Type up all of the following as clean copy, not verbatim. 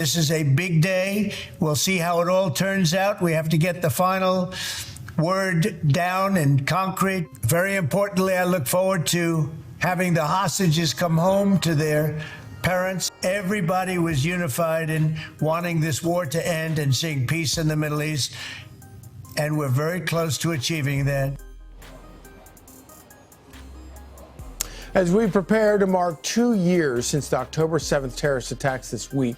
This is a big day. We'll see how it all turns out. We have to get the final word down in concrete. Very importantly, I look forward to having the hostages come home to their parents. Everybody was unified in wanting this war to end and seeing peace in the Middle East, and we're very close to achieving that. As we prepare to mark 2 years since the October 7th terrorist attacks this week,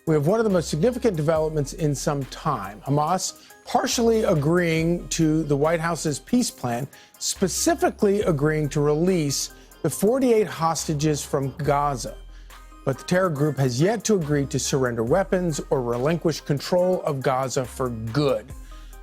we have one of the most significant developments in some time. Hamas partially agreeing to the White House's peace plan, specifically agreeing to release the 48 hostages from Gaza. But the terror group has yet to agree to surrender weapons or relinquish control of Gaza for good.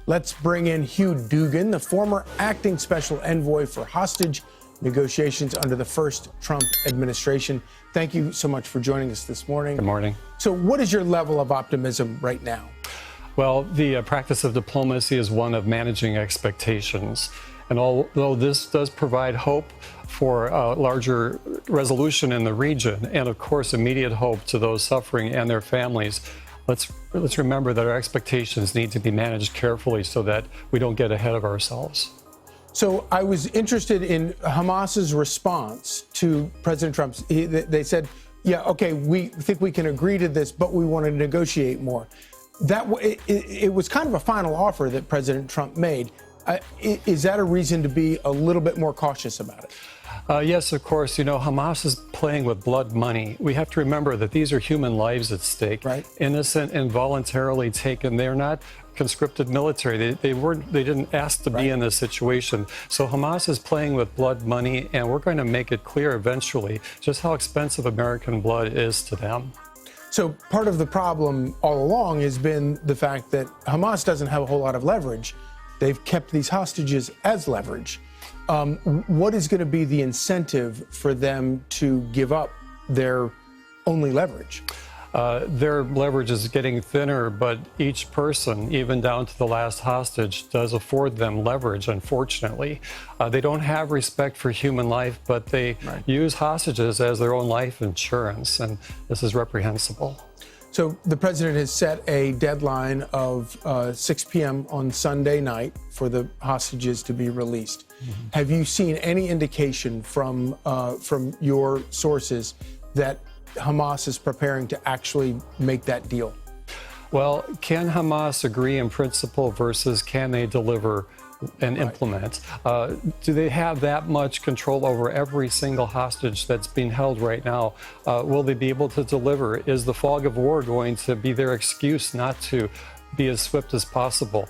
Let's bring in Hugh Dugan, the former acting special envoy for hostage negotiations under the first Trump administration. Thank you so much for joining us this morning. Good morning. So what is your level of optimism right now? Well, the practice of diplomacy is one of managing expectations. And although this does provide hope for a larger resolution in the region, and of course immediate hope to those suffering and their families, let's remember that our expectations need to be managed carefully so that we don't get ahead of ourselves. So I was interested in Hamas's response to President Trump's. They said, yeah, okay, we think we can agree to this, but we want to negotiate more. It was kind of a final offer that President Trump made. Is that a reason to be a little bit more cautious about it? Yes, of course. You know, Hamas is playing with blood money. We have to remember that these are human lives at stake, right? Innocent and voluntarily taken. They're not conscripted military. They didn't ask to be in this situation. So Hamas is playing with blood money, and we're going to make it clear eventually just how expensive American blood is to them. So part of the problem all along has been the fact that Hamas doesn't have a whole lot of leverage. They've kept these hostages as leverage. What is going to be the incentive for them to give up their only leverage? Their leverage is getting thinner, but each person, even down to the last hostage, does afford them leverage, unfortunately. They don't have respect for human life, but they use hostages as their own life insurance, and this is reprehensible. So the president has set a deadline of 6 p.m. on Sunday night for the hostages to be released. Mm-hmm. Have you seen any indication from your sources that Hamas is preparing to actually make that deal? Well, can Hamas agree in principle versus can they deliver and implement? Do they have that much control over every single hostage that's being held right now? Will they be able to deliver? Is the fog of war going to be their excuse not to be as swift as possible?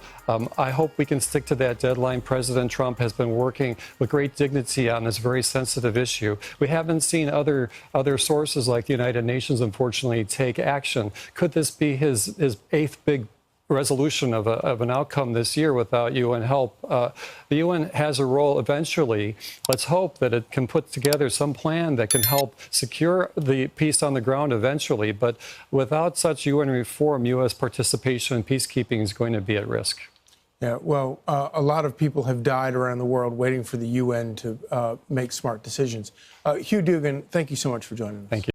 I hope we can stick to that deadline. President Trump has been working with great dignity on this very sensitive issue. We haven't seen other sources like the United Nations, unfortunately, take action. Could this be his eighth big resolution of an outcome this year without UN help? The UN has a role eventually. Let's hope that it can put together some plan that can help secure the peace on the ground eventually. But without such UN reform, U.S. participation in peacekeeping is going to be at risk. Yeah, well, a lot of people have died around the world waiting for the UN to make smart decisions. Hugh Dugan, thank you so much for joining us. Thank you.